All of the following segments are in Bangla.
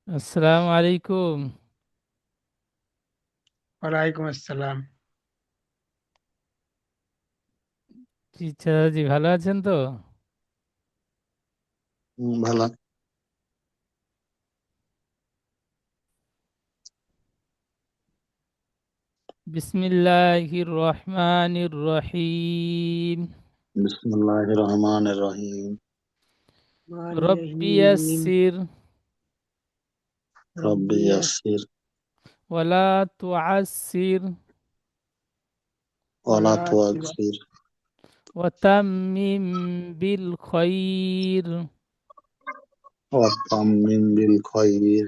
আসসালামু আলাইকুম। ওয়ালাইকুম আসসালাম। জি চাচাজি, ভালো আছেন তো? ভালো। বিসমিল্লাহির রহমানির রহিম। বিসমিল্লাহির রহমানির রহিম। রব্বি রহিম। ইয়াসসির রব্বি রব্বিয়াস ইয়াসসির ওয়ালা তুআসসির ওয়ালা ওয়ালা তুয়া তুআসসির ওয়াতাম্মিম বিল খায়র ওয়াতাম্মিম বিল খায়র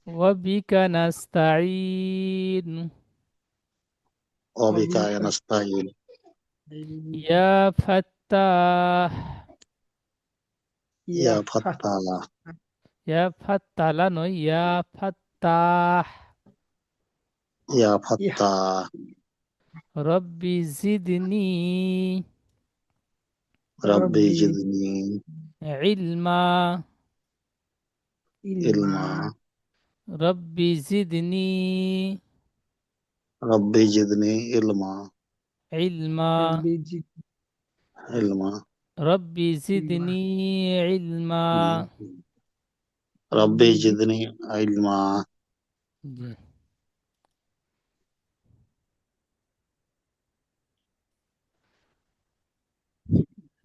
ওয়াবিকা নাস্তাঈন। ওয়াবিকা ওয়াবিকা নাস্তাইন। ইয়া ফাত্তাহ, ইয়া ইয়া ফাত ফাত্তাহ। ইয়া ফাত্তালা নয়, ইয়া ফাত্তাহ। ইয়া ইয়া ফাত্তাহ। রব্বি জিদনি রব্বি রব্বি জিদনি ইলমা। ইলমা। ইলমা। রব্বি জিদনি রব্বি জিদনি ইলমা। ইলমা। রব্বি জিদ ইলমা। রব্বি ইলমা। জিদনি ইলমা। রব্বি রব্বি জিদ জিদনি ইলমা। জি।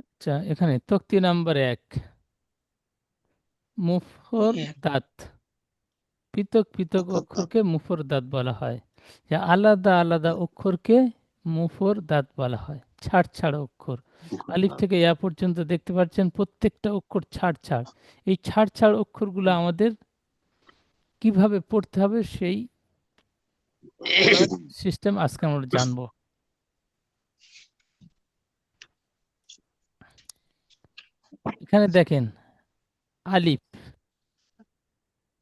আচ্ছা, এখানে তক্তি নাম্বার 1, মুফর এক দাঁত। পৃথক পৃথক ফাত্তাহ। অক্ষরকে মুফর দাঁত বলা হয়। যা আলাদা আলাদা অক্ষরকে মুফর দাঁত বলা হয়। ছাড় ছাড় অক্ষর, আলিফ থেকে ইয়া পর্যন্ত দেখতে পাচ্ছেন, প্রত্যেকটা অক্ষর ছাড় ছাড়। এই ছাড় ছাড় অক্ষরগুলো আমাদের কিভাবে পড়তে হবে সেই পড়ার সিস্টেম আজকে আমরা জানবো। এখানে দেখেন আলিফ,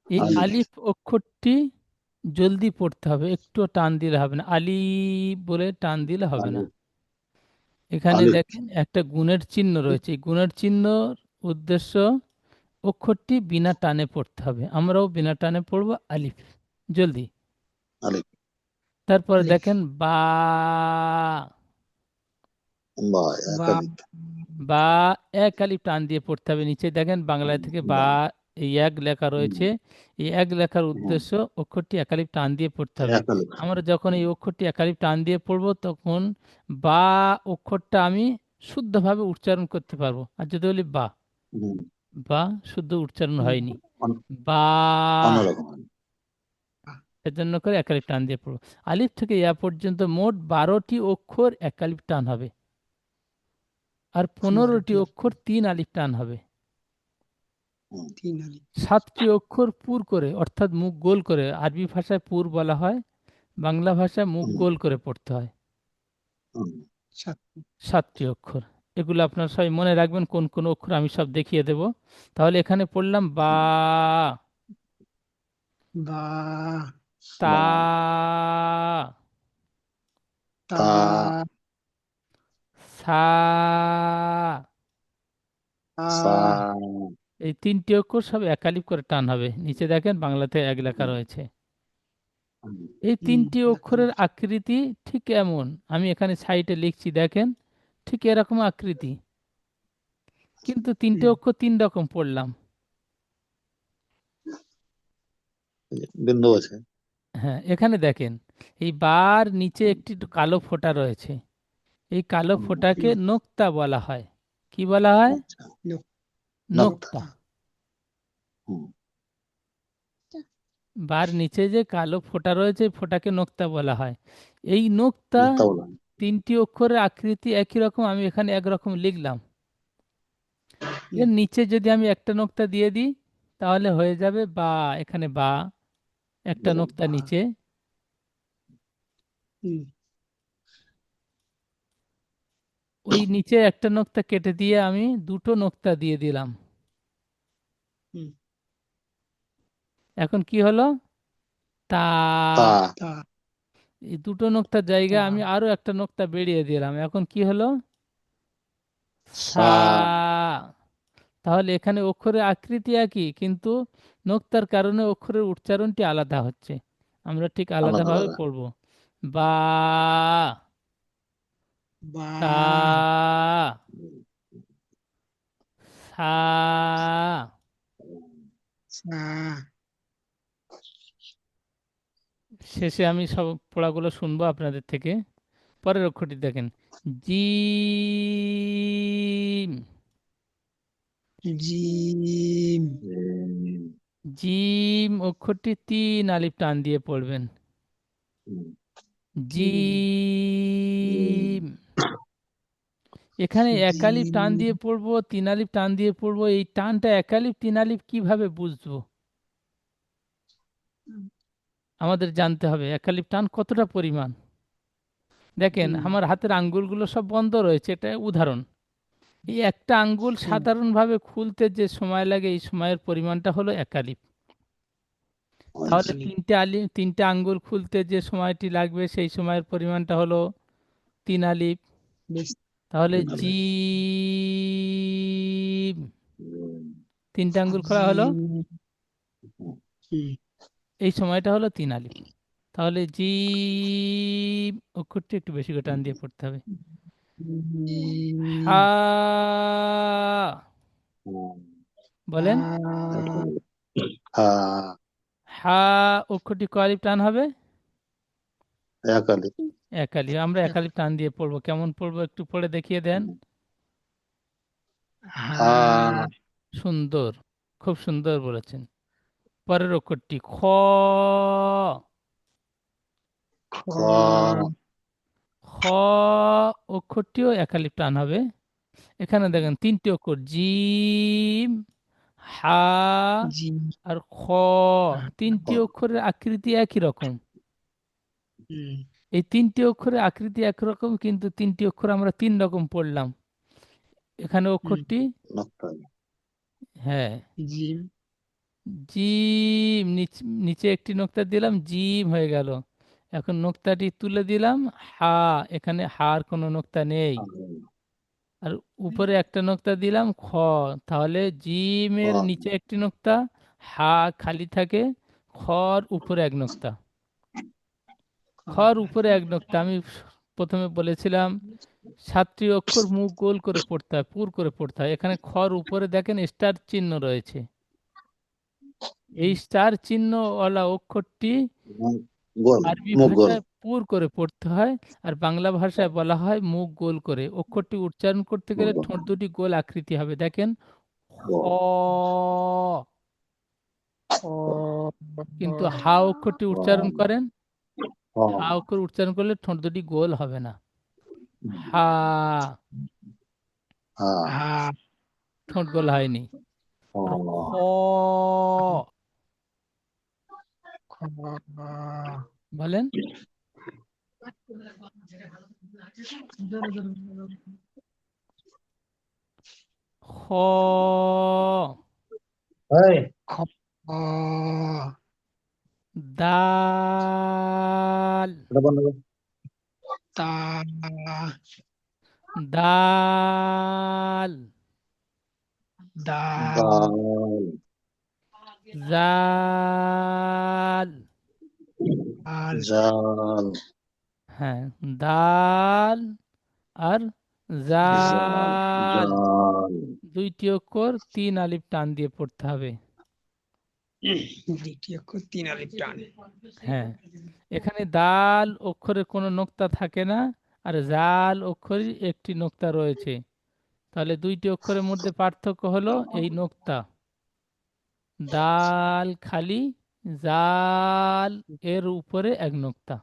এই আলিফ। আলিফ অক্ষরটি জলদি পড়তে হবে, একটু টান দিলে হবে না, আলিফ বলে টান দিলে হবে না। আলিফ। এখানে আলিফ। দেখেন একটা গুণের চিহ্ন রয়েছে, এই গুণের চিহ্ন উদ্দেশ্য অক্ষরটি বিনা টানে পড়তে হবে। আমরাও বিনা টানে পড়বো আলিফ, জলদি। আলিফ। তারপরে আলিফ দেখেন বা, বা এক বা আলিফ। বা এক আলিফ টান দিয়ে পড়তে হবে। নিচে দেখেন বাংলা থেকে বা, বা। এই এক লেখা রয়েছে। এই এক লেখার হুম, উদ্দেশ্য অক্ষরটি এক আলিফ টান দিয়ে পড়তে হবে। এক আলিফ। আমরা যখন এই অক্ষরটি এক আলিফ টান দিয়ে পড়বো, তখন বা অক্ষরটা আমি শুদ্ধভাবে উচ্চারণ করতে পারবো। আর যদি বলি বা, হুম, বা শুদ্ধ উচ্চারণ হয়নি, অন- বা, অন্যরকম। এজন্য করে এক আলিফ টান দিয়ে পড়বো। আলিফ থেকে ইয়া পর্যন্ত মোট 12টি অক্ষর এক আলিফ টান হবে, আর 15টি 12টি অক্ষর 3 আলিফ টান হবে। হুম, 3 আলিফ। 7টি অক্ষর পুর করে, অর্থাৎ মুখ গোল করে, আরবি ভাষায় পুর বলা হয়, বাংলা ভাষায় মুখ হুম, গোল করে পড়তে হয়। হুম। 7 7টি অক্ষর, এগুলো আপনার সবাই মনে রাখবেন, কোন কোন অক্ষর আমি সব দেখিয়ে দেব। তাহলে এখানে পড়লাম বা, বা তা, বা। তা তা। সা। সা। এই 3টি অক্ষর সব একালিপ করে টান হবে। নিচে দেখেন বাংলাতে এক লেখা হুম, রয়েছে। হুম, এই হুম 3টি লেখা অক্ষরের রয়েছে। আকৃতি ঠিক এমন, আমি এখানে সাইডে লিখছি দেখেন, ঠিক এরকম আকৃতি, কিন্তু 3টে হুম অক্ষর 3 রকম পড়লাম। বিন্দু আছে। হ্যাঁ, এখানে দেখেন এই বার নিচে একটি কালো ফোঁটা রয়েছে। এই কালো হুম, ফোঁটাকে হুম নোক্তা বলা হয়। কি বলা হয়? আচ্ছা। নোক- নক্তা। নোক্তা। হুম, বার নিচে যে কালো ফোঁটা রয়েছে, এই ফোঁটাকে নোক্তা বলা হয়। এই নোক্তা, নক্তা বলা হয়। 3টি অক্ষরের আকৃতি একই রকম, আমি এখানে একরকম লিখলাম। হুম এর নিচে যদি আমি একটা নোক্তা দিয়ে দিই, তাহলে হয়ে যাবে বা। এখানে বা, একটা বললাম। নোক্তা বা নিচে, হুম ওই নিচে একটা নোক্তা কেটে দিয়ে আমি দুটো নোক্তা দিয়ে দিলাম। হুম এখন কি হলো? তা। তা। তা এই দুটো নোক্তার তা জায়গায় আমি আরো একটা নোক্তা বেরিয়ে দিলাম। এখন কি হলো? সা। সা। তাহলে এখানে অক্ষরের আকৃতি একই, কিন্তু নোক্তার কারণে অক্ষরের উচ্চারণটি আলাদা হচ্ছে। আমরা ঠিক আলাদা আলাদাভাবে আলাদা। পড়ব। বা, বা, তা, সা, সা, শেষে আমি সব পড়াগুলো শুনবো আপনাদের থেকে। পরের অক্ষরটি দেখেন, জিম। জিম, জিম, জিম অক্ষরটি 3 আলিফ টান দিয়ে পড়বেন। হুম, জিম। এখানে এক আলিফ টান জিম, দিয়ে পড়বো, 3 আলিফ টান দিয়ে পড়বো। এই টানটা এক আলিফ 3 আলিফ কিভাবে বুঝবো? আমাদের জানতে হবে এক আলিফ টান কতটা পরিমাণ। দেখেন আমার হাতের আঙ্গুলগুলো সব বন্ধ রয়েছে, এটা উদাহরণ। এই একটা আঙ্গুল সাধারণভাবে খুলতে যে সময় লাগে, এই সময়ের পরিমাণটা হলো এক আলিফ। তাহলে আলিফ। তিনটে আঙ্গুল খুলতে যে সময়টি লাগবে, সেই সময়ের পরিমাণটা হলো 3 আলিফ। বেশ, তাহলে তিন আলিফ। জিম, জিম, 3টে আঙ্গুল খোলা হলো, জিম, হুম, হুম, এই সময়টা হলো 3 আলিফ। তাহলে জিম অক্ষরটি একটু বেশি করে টান দিয়ে পড়তে হবে। জিম, হা, হুম, বলেন। হা, হা অক্ষরটি কয় আলিফ টান হবে? এক আলিফ। এক আলিফ। আমরা এক আলিফ টান দিয়ে পড়বো। কেমন পড়বো একটু পড়ে দেখিয়ে দেন। হা, সুন্দর, খুব সুন্দর বলেছেন। পরের অক্ষরটি খ। খ, খ অক্ষরটিও এক আলিফ টান হবে। এখানে দেখেন 3টি অক্ষর, জিম, হা জিম, আর খ। 3টি অক্ষরের আকৃতি একই রকম। হুম, এই 3টি অক্ষরের আকৃতি একরকম, কিন্তু 3টি অক্ষর আমরা 3 রকম পড়লাম। এখানে অক্ষরটি, নক্তা। হ্যাঁ, জিম, জিম, নিচে একটি নোক্তা দিলাম, জিম হয়ে গেল। এখন নোক্তাটি তুলে দিলাম, হা। এখানে হার কোনো নোক্তা নেই। আর উপরে একটা নোক্তা দিলাম, খ। তাহলে জিমের নিচে একটি নোক্তা, হা খালি থাকে, খর উপরে এক নোক্তা। খর উপরে এক নোক্তা। আমি প্রথমে বলেছিলাম 7টি অক্ষর মুখ গোল করে পড়তে হয়, পুর করে পড়তে হয়। এখানে খর উপরে দেখেন স্টার চিহ্ন রয়েছে। এই স্টার চিহ্নওয়ালা অক্ষরটি গোল, আরবি মুখ গোল। ভাষায় পুর করে পড়তে হয়, আর বাংলা ভাষায় বলা হয় মুখ গোল করে। অক্ষরটি উচ্চারণ করতে গেলে ঠোঁট দুটি গোল আকৃতি হবে। দেখেন খ, কিন্তু হা অক্ষরটি উচ্চারণ করেন, হা অক্ষর উচ্চারণ করলে ঠোঁট দুটি গোল হবে না। হা, হা, ঠোঁট গোল হয়নি। আর খ, খ, বলেন। খ, খ, দাল, তা, দাল, দাল, দাল, জাল, দাল, জাল, হ্যাঁ, দাল আর জাল, জাল, 2টি অক্ষর 3 আলিফ টান দিয়ে পড়তে হবে। দ্বিতীয় অক্ষর 3 আলিফ টান। হ্যাঁ, এখানে দাল অক্ষরে কোনো নোক্তা থাকে না, আর জাল অক্ষরের একটি নোক্তা রয়েছে। তাহলে 2টি অক্ষরের মধ্যে পার্থক্য হলো এই নোক্তা। দাল খালি, জাল এর উপরে এক নোক্তা।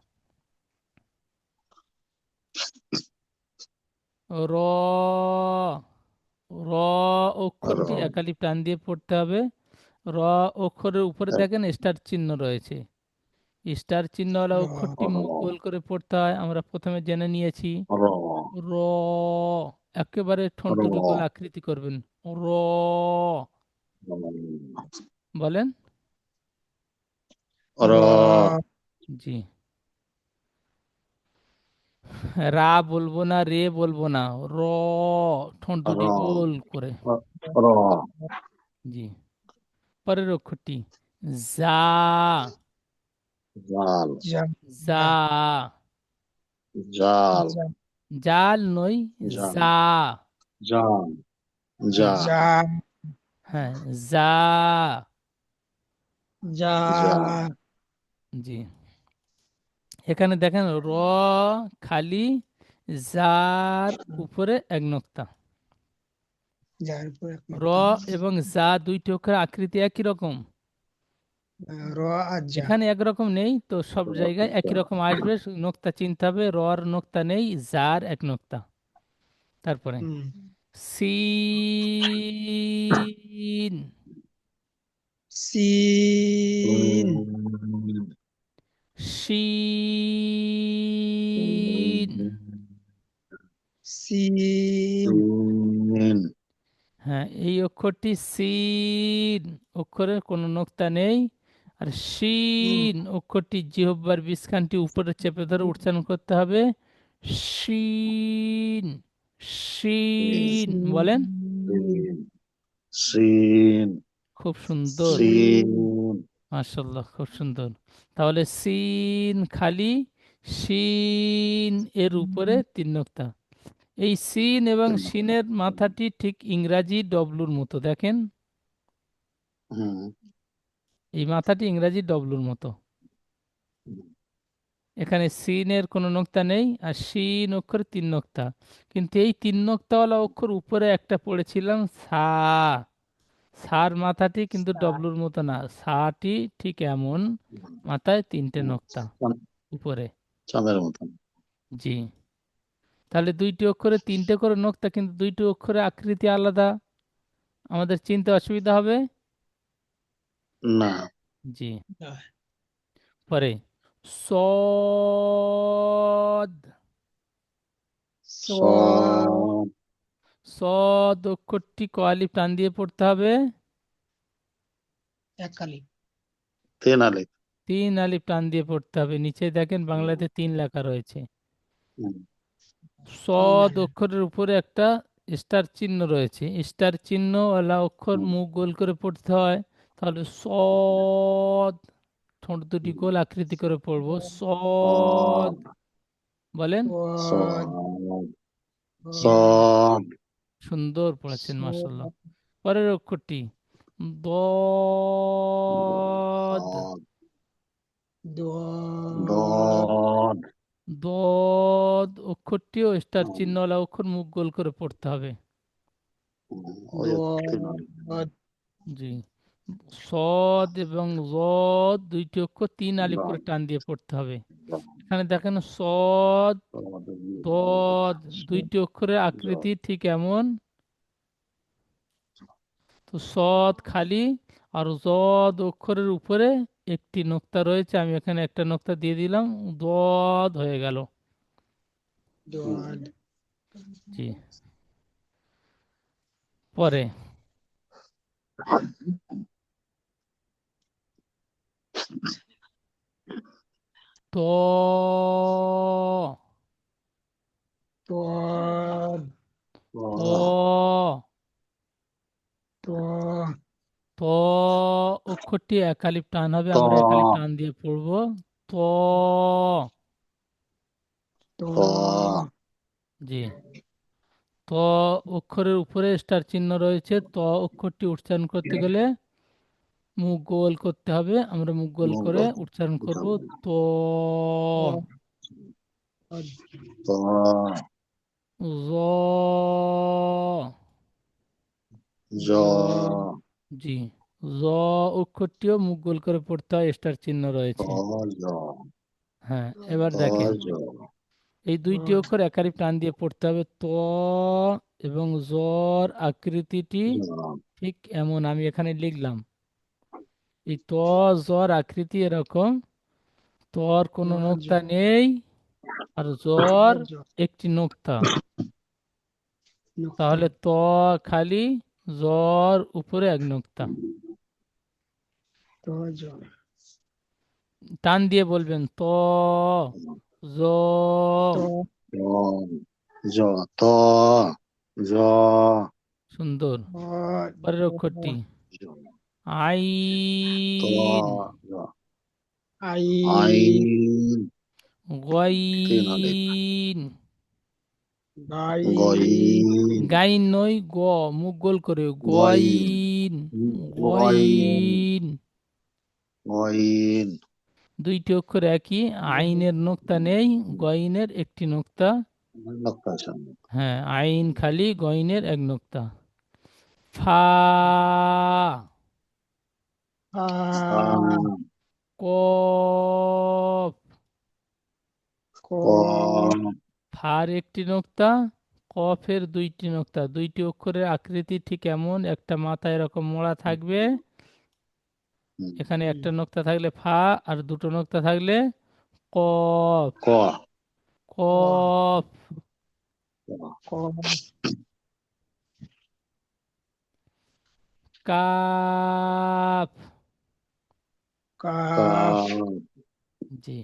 র, র অক্ষরটি র, এক আলিফ টান দিয়ে পড়তে হবে। র অক্ষরের উপরে দেখেন স্টার চিহ্ন রয়েছে। স্টার চিহ্নওয়ালা অক্ষরটি মুখ গোল করে পড়তে হয়, আমরা প্রথমে জেনে নিয়েছি। র, র, একেবারে ঠোঁট র, দুটো গোল আকৃতি করবেন। র, বলেন। র, র, জি, রা বলবো না, রে বলবো না, র, ঠোঁট র দুটি গোল করে। র জি। পরের অক্ষরটি যা। জাল যা যা। জাল যা জাল নয়, জাল যা। জাল জি। জা যা হ্যাঁ, যা। যা জা জি। এখানে দেখেন র খালি, যার উপরে এক নোক্তা। যার উপর এক র নোক্তা। এবং যা দুইটি অক্ষরের আকৃতি একই রকম। র আর যা। এখানে একরকম নেই, তো সব জায়গায় একই রকম আসবে, নোক্তা চিনতে হবে। রর নোক্তা নেই, যার এক নোক্তা। তারপরে হুম সিন। সিন শিন। সিন সিন হ্যাঁ, এই অক্ষরটি সিন, অক্ষরের কোনো নোক্তা নেই। আর শিন অক্ষরটি জিহ্বার বীজখানটি উপরে চেপে ধরে উচ্চারণ করতে হবে। শিন। শিন বলেন। সিন খুব সুন্দর, সিন মাশাআল্লাহ, খুব সুন্দর। তাহলে সিন খালি, শিন এর উপরে তিন নোক্তা। এই সিন এবং শিনের মাথাটি ঠিক ইংরাজি ডব্লুর মতো, দেখেন হুম এই মাথাটি ইংরাজি ডব্লুর মতো। এখানে সিনের কোনো নোক্তা নেই, আর শিন অক্ষরে তিন নোক্তা। কিন্তু এই তিন নোক্তাওয়ালা অক্ষর উপরে একটা পড়েছিলাম সা। সার মাথাটি কিন্তু ডব্লুর মতো না, সাটি ঠিক এমন, মাথায় তিনটে নোক্তা উপরে। চাঁদের মতন জি। তাহলে দুইটি অক্ষরে তিনটে করে নোক্তা, কিন্তু দুইটি অক্ষরে আকৃতি আলাদা, আমাদের চিনতে অসুবিধা হবে। না জি। পরে সদ। সদ সদ অক্ষরটি ক আলিফ টান দিয়ে পড়তে হবে। এককালী তিন আলিফ তিন আলিফ টান দিয়ে পড়তে হবে। নিচে দেখেন বাংলাতে তিন লেখা রয়েছে। হুম, সদ অক্ষরের উপরে একটা স্টার চিহ্ন রয়েছে, স্টার চিহ্নওয়ালা অক্ষর হুম, মুখ গোল করে পড়তে হয়। তাহলে সদ, ঠোঁট দুটি হুম। গোল আকৃতি করে পড়বো, সদ সদ বলেন। সদ সদ জি, সদ সুন্দর পড়েছেন, মাশাআল্লাহ। সদ পরের অক্ষরটি দদ। দদ দদ দদ অক্ষরটিও স্টার চিহ্নওয়ালা অক্ষর, মুখ গোল করে পড়তে হবে। ওই তিন আলিফ দদ জি। সদ এবং জদ দুইটি অক্ষর তিন আলিফ করে টান দিয়ে পড়তে হবে। এখানে দেখেন সদ, দদ দুইটি অক্ষরের আকৃতি ঠিক এমন। তো সদ খালি, আর জদ অক্ষরের উপরে একটি নোক্তা রয়েছে, আমি এখানে একটা নোক্তা দিয়ে দিলাম, দদ হয়ে গেল। দদ জি। পরে ত। দদ ত। ত ত অক্ষরটি একালিপ টান হবে, ত আমরা একালিপ টান দিয়ে পড়বো। ত। ত জি। ত অক্ষরের উপরে স্টার চিহ্ন রয়েছে, ত অক্ষরটি উচ্চারণ করতে গেলে মুখ গোল করতে হবে, আমরা মুখ গোল করে উচ্চারণ করব। ত। ত জ। জ জি। জ অক্ষরটিও মুখ গোল করে পড়তে হয়, স্টার চিহ্ন ত রয়েছে। জ হ্যাঁ, এবার ত দেখেন জ এই দুইটি অক্ষর একাধিক টান দিয়ে পড়তে হবে। ত এবং জর আকৃতিটি জ ঠিক এমন, আমি এখানে লিখলাম। এই ত জর আকৃতি এরকম, তর কোনো নোক্তা নেই, আর জর একটি নোক্তা। তাহলে ত খালি, জর উপরে এক নোক্তা। টান দিয়ে বলবেন ত, জ, জ ত জ সুন্দর। পরের অক্ষরটি জ ত আইন, জ আইন তিন আলিফ গইন, গইন গাইন নয় গ, মুখ গোল করে গইন গইন, গইন গইন। গইন দুইটি অক্ষর একই, আইনের নোক্তা নেই, গইনের একটি নোক্তা। নক্তাশন হ্যাঁ, আইন খালি, গইনের এক নোক্তা। ফা, কফ, ফার একটি নোক্তা, কফের দুইটি নোক্তা। দুইটি অক্ষরের আকৃতি ঠিক এমন, একটা মাথা এরকম মোড়া থাকবে, এখানে একটা নোক্তা থাকলে ফা, আর দুটো নোক্তা থাকলে কফ। ক কফ, কাফ। জি,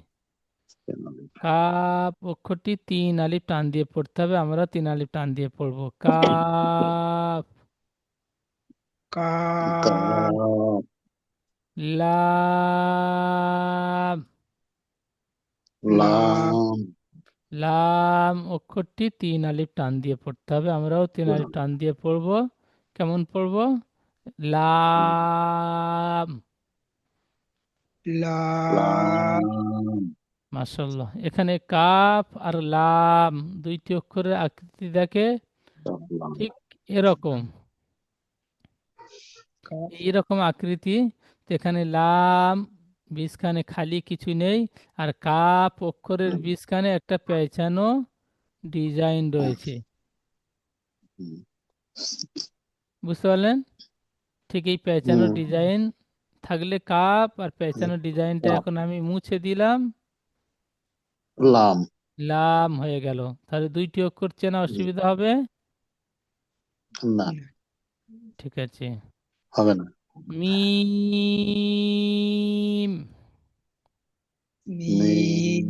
কাফ অক্ষরটি 3 আলিফ টান দিয়ে পড়তে হবে, আমরা 3 আলিফ টান দিয়ে পড়বো। কাফ, লাম, লাম লাম অক্ষরটি 3 আলিফ টান দিয়ে পড়তে হবে, আমরাও 3 আলিফ টান দিয়ে পড়বো। কেমন পড়বো? লাম। লাম মাশাআল্লাহ। এখানে কাফ আর লাম দুইটি অক্ষরের আকৃতি দেখে ঠিক এরকম, এইরকম আকৃতি। তো এখানে লাম বীজখানে খালি কিছু নেই, আর কাপ অক্ষরের বীজখানে একটা পেঁচানো ডিজাইন রয়েছে, বুঝতে পারলেন? ঠিক এই পেঁচানো ডিজাইন থাকলে কাপ, আর পেঁচানো ডিজাইনটা এখন আমি মুছে দিলাম, লাম লাম হয়ে গেল। তাহলে দুইটি অক্ষর চেনা অসুবিধা হবে? না ঠিক আছে। হবে না মিম, মিম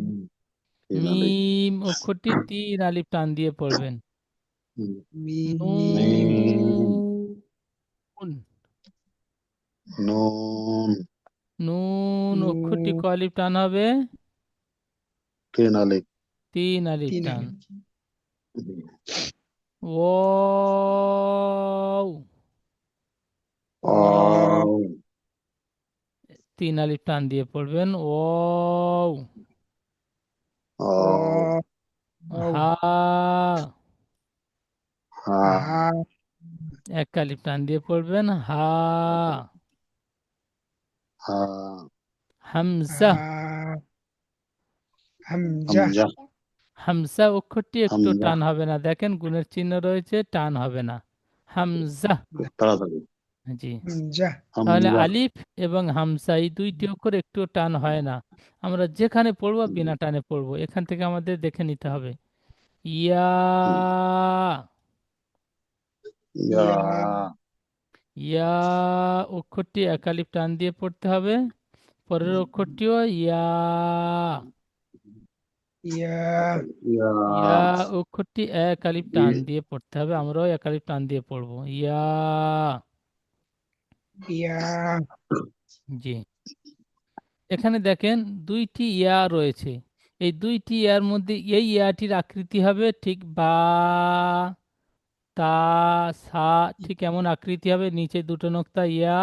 তিন আলিফ মিম অক্ষরটি 3 আলিফ টান দিয়ে পড়বেন। মিম নুন, নুন নুন অক্ষরটি ক আলিফ টান হবে? তিন আলিফ 3 আলিফ টান। ওয়াও, ওয়াও 3 আলিফ টান দিয়ে পড়বেন। ওয়াও। ওয়াও হা, হা 1 আলিফ টান দিয়ে পড়বেন। হা। হা হামজা, হামজা হামজা অক্ষরটি একটু হামজা টান হবে না, দেখেন গুণের চিহ্ন রয়েছে, টান হবে না। হামজা। তাড়াতাড়ি জি, তাহলে হামজা আলিফ এবং হামজা এই দুইটি অক্ষর একটু টান হয় না। আমরা যেখানে পড়বো বিনা টানে পড়বো, এখান থেকে আমাদের দেখে নিতে হবে। ইয়া, ইয়া ইয়া অক্ষরটি 1 আলিফ টান দিয়ে পড়তে হবে, পরের অক্ষরটিও ইয়া। ইয়া ইয়া অক্ষরটি 1 আলিফ টান দিয়ে পড়তে হবে, আমরাও 1 আলিফ টান দিয়ে পড়বো। ইয়া। জি, এখানে দেখেন দুইটি ইয়া রয়েছে, এই দুইটি ইয়ার মধ্যে এই ইয়াটির আকৃতি হবে ঠিক বা, তা, সা, ঠিক এমন আকৃতি হবে, নিচে দুটো নোক্তা ইয়া।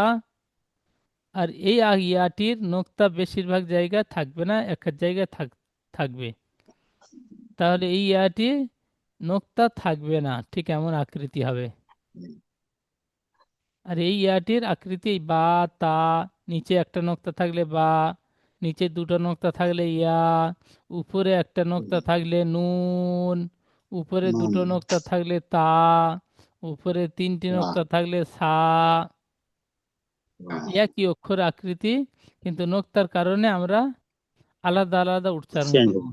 আর এই ইয়াটির নোক্তা বেশিরভাগ জায়গায় থাকবে না, এক এক জায়গায় থাকবে। তাহলে এই ইয়াটি নোক্তা থাকবে না, ঠিক এমন আকৃতি হবে। আর এই ইয়াটির আকৃতি বা, তা, নিচে একটা নোক্তা থাকলে বা, নিচে দুটো নোক্তা থাকলে ইয়া, উপরে একটা নোক্তা থাকলে নুন, উপরে নুন দুটো নোক্তা থাকলে তা, উপরে 3টি নোক্তা থাকলে সা। একই অক্ষর আকৃতি, কিন্তু নোক্তার কারণে আমরা আলাদা আলাদা উচ্চারণ চেঞ্জ করব।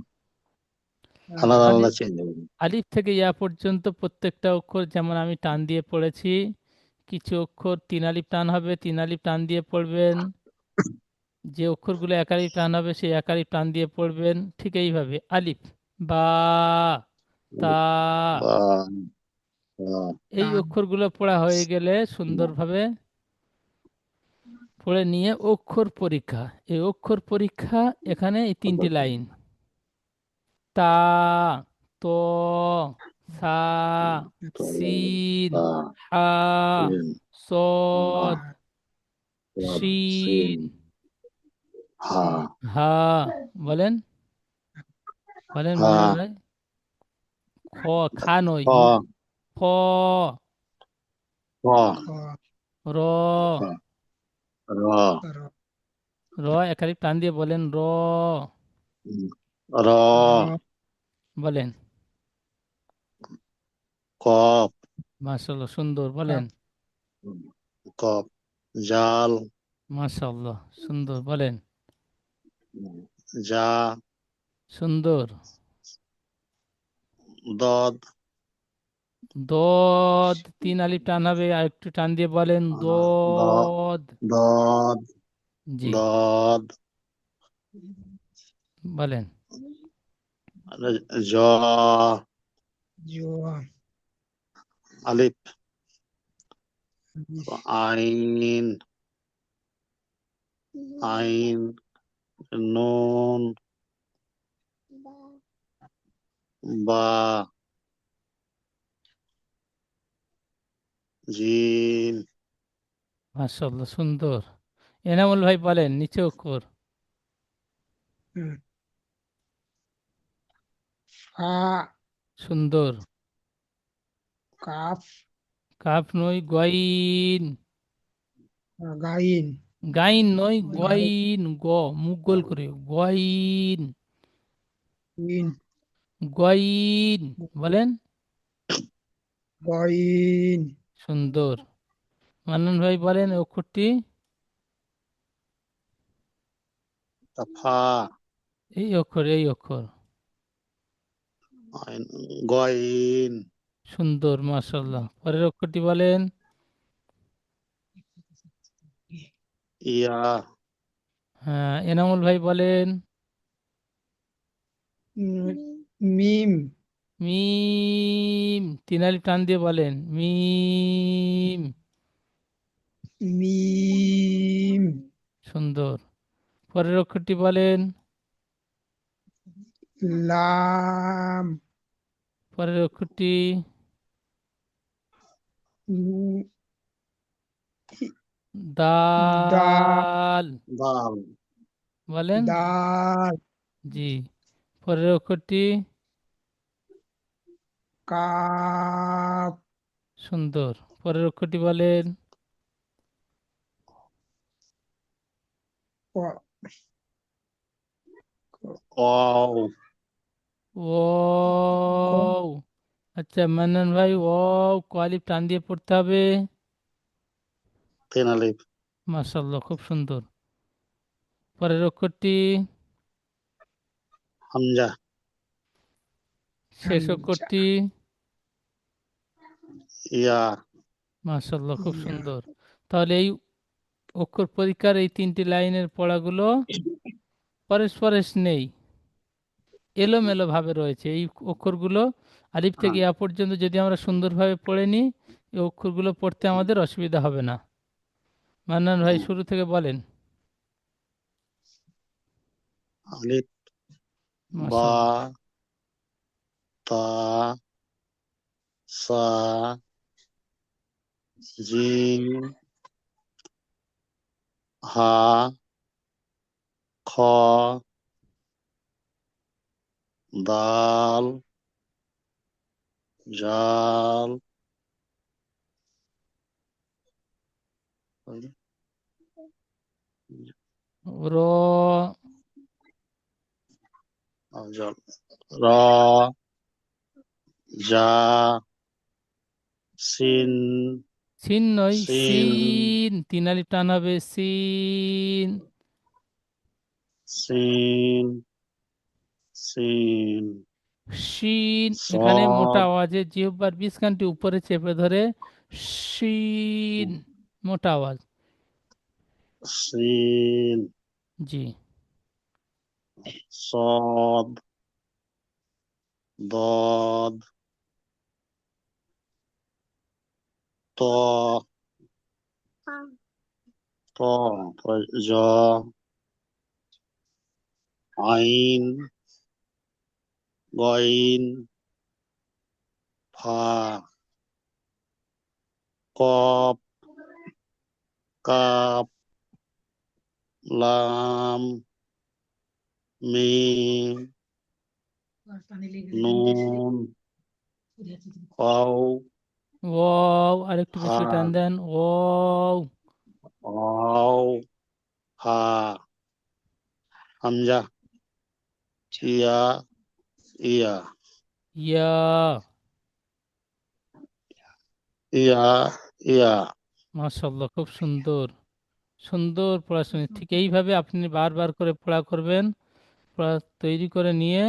আলাদা তাহলে আলাদা চেঞ্জ হবে আলিফ থেকে ইয়া পর্যন্ত প্রত্যেকটা অক্ষর যেমন আমি টান দিয়ে পড়েছি, কিছু অক্ষর 3 আলিফ টান হবে, 3 আলিফ টান দিয়ে পড়বেন। যে অক্ষরগুলো 1 আলিফ টান হবে সেই 1 আলিফ টান দিয়ে পড়বেন। ঠিক এইভাবে আলিফ, বা, তা। তা তা এই তা অক্ষরগুলো পড়া হয়ে গেলে সুন্দরভাবে পড়ে নিয়ে অক্ষর পরীক্ষা। এই অক্ষর পরীক্ষা এখানে এই 3টি লাইন। তা, ত, সা, তা সিন, তা হা, সিন সদ, ওয়াদ শিন, সিন হা হা। বলেন, বলেন হা মান্নান ভাই। খ, খা নয়, খ খ, খ খ র, খ র র র একাধিক টান দিয়ে বলেন, র। র র বলেন, কফ মাশাআল্লাহ, সুন্দর। বলেন, কফ কফ জাল মাশাআল্লাহ, সুন্দর। বলেন, জা সুন্দর। দদ দদ, 3 আলিফ টান হবে, আর একটু টান দিয়ে বলেন, দ দদ। দদ জি, দদ বলেন, জ জ আলিফ আলিফ আইন আইন নুন বা জিম মাশাআল্লাহ, সুন্দর। এনামুল ভাই বলেন, নিচে অক্ষর। হুম, ফা সুন্দর। কাফ কাফ নয়, গইন। গাইন গাইন নয়, গাইন গইন। গ, মুখ গোল করে, গইন, ইন গইন। বলেন, গইন সুন্দর। মান্নান ভাই বলেন এই অক্ষরটি। ফা এই অক্ষর, এই অক্ষর। আইন গইন সুন্দর, মাশাআল্লাহ। পরের অক্ষরটি বলেন। ইয়া হ্যাঁ, এনামুল ভাই বলেন। উম, মিম মিম, 3 আলিফ টান দিয়ে বলেন, মিম। মিম সুন্দর। পরের অক্ষরটি বলেন। লাম পরের অক্ষরটি। নু- দা দাল। দাল বলেন, দাল জি। পরের অক্ষরটি। কাপ সুন্দর। পরের অক্ষরটি বলেন। ক- ওয়াও ক- ও, আচ্ছা মান্নান ভাই, ও ক আলিফ টান দিয়ে পড়তে হবে। তিন আলিফ মাশাআল্লাহ, খুব সুন্দর। পরের অক্ষরটি। হামজা শেষ হামজা অক্ষরটি। ইয়া মাশাআল্লাহ, খুব ইয়া সুন্দর। তাহলে এই অক্ষর পরীক্ষার এই 3টি লাইনের পড়াগুলো পরস্পরের নেই, এলোমেলো ভাবে রয়েছে। এই অক্ষরগুলো আলিফ থেকে ইয়া পর্যন্ত যদি আমরা সুন্দরভাবে পড়ে নিই, এই অক্ষরগুলো পড়তে আমাদের অসুবিধা হবে না। মান্নান ভাই শুরু থেকে বলেন। আলিফ বা মাশাআল্লাহ, তা সা জিম হা খ দাল জাল র, জাল র জা সিন সিন নয়, সিন সিন, 3 আলিফ টান হবে, সিন। সিন সিন শিন, এখানে মোটা সদ আওয়াজে জিহ্বার বিস্কানটি উপরে চেপে ধরে শিন, মোটা আওয়াজ। সিন জি, সদ ضاد طاء طاء جاء عين غين فا قاف كاف لام ميم নুন ওয়াও ওয়াও, আরেকটু বেশি হা টান দেন, ওয়াও। ওয়াও হা হামজা ইয়া ইয়া ইয়া, ইয়া ইয়া মাশাআল্লাহ, খুব সুন্দর, সুন্দর পড়াশোনা। ঠিক এইভাবে আপনি বারবার করে পড়া করবেন, পড়া তৈরি করে নিয়ে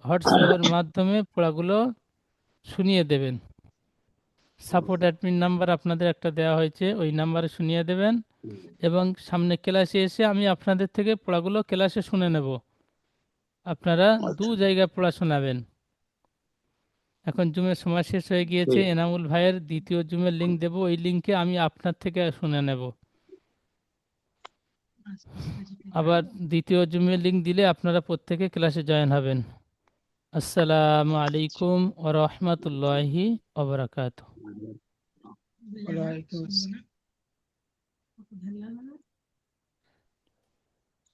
হোয়াটসঅ্যাপের মাধ্যমে পড়াগুলো শুনিয়ে দেবেন। সাপোর্ট অ্যাডমিন নাম্বার আপনাদের একটা দেওয়া হয়েছে, ওই নাম্বারে শুনিয়ে দেবেন এবং সামনে ক্লাসে এসে আমি আপনাদের থেকে পড়াগুলো ক্লাসে শুনে নেব। আপনারা দু আচ্ছা জায়গায় পড়া শোনাবেন। এখন জুমের সময় শেষ হয়ে গিয়েছে, ঠিক এনামুল ভাইয়ের দ্বিতীয় জুমের লিঙ্ক দেব, ওই লিঙ্কে আমি আপনার থেকে শুনে নেব। আবার দ্বিতীয় জুমের লিঙ্ক দিলে আপনারা প্রত্যেকে ক্লাসে জয়েন হবেন। আসসালামু আলাইকুম ওয়া রাহমাতুল্লাহি ওয়া বারাকাতুহু। ওয়ালাইকুম আসসালাম।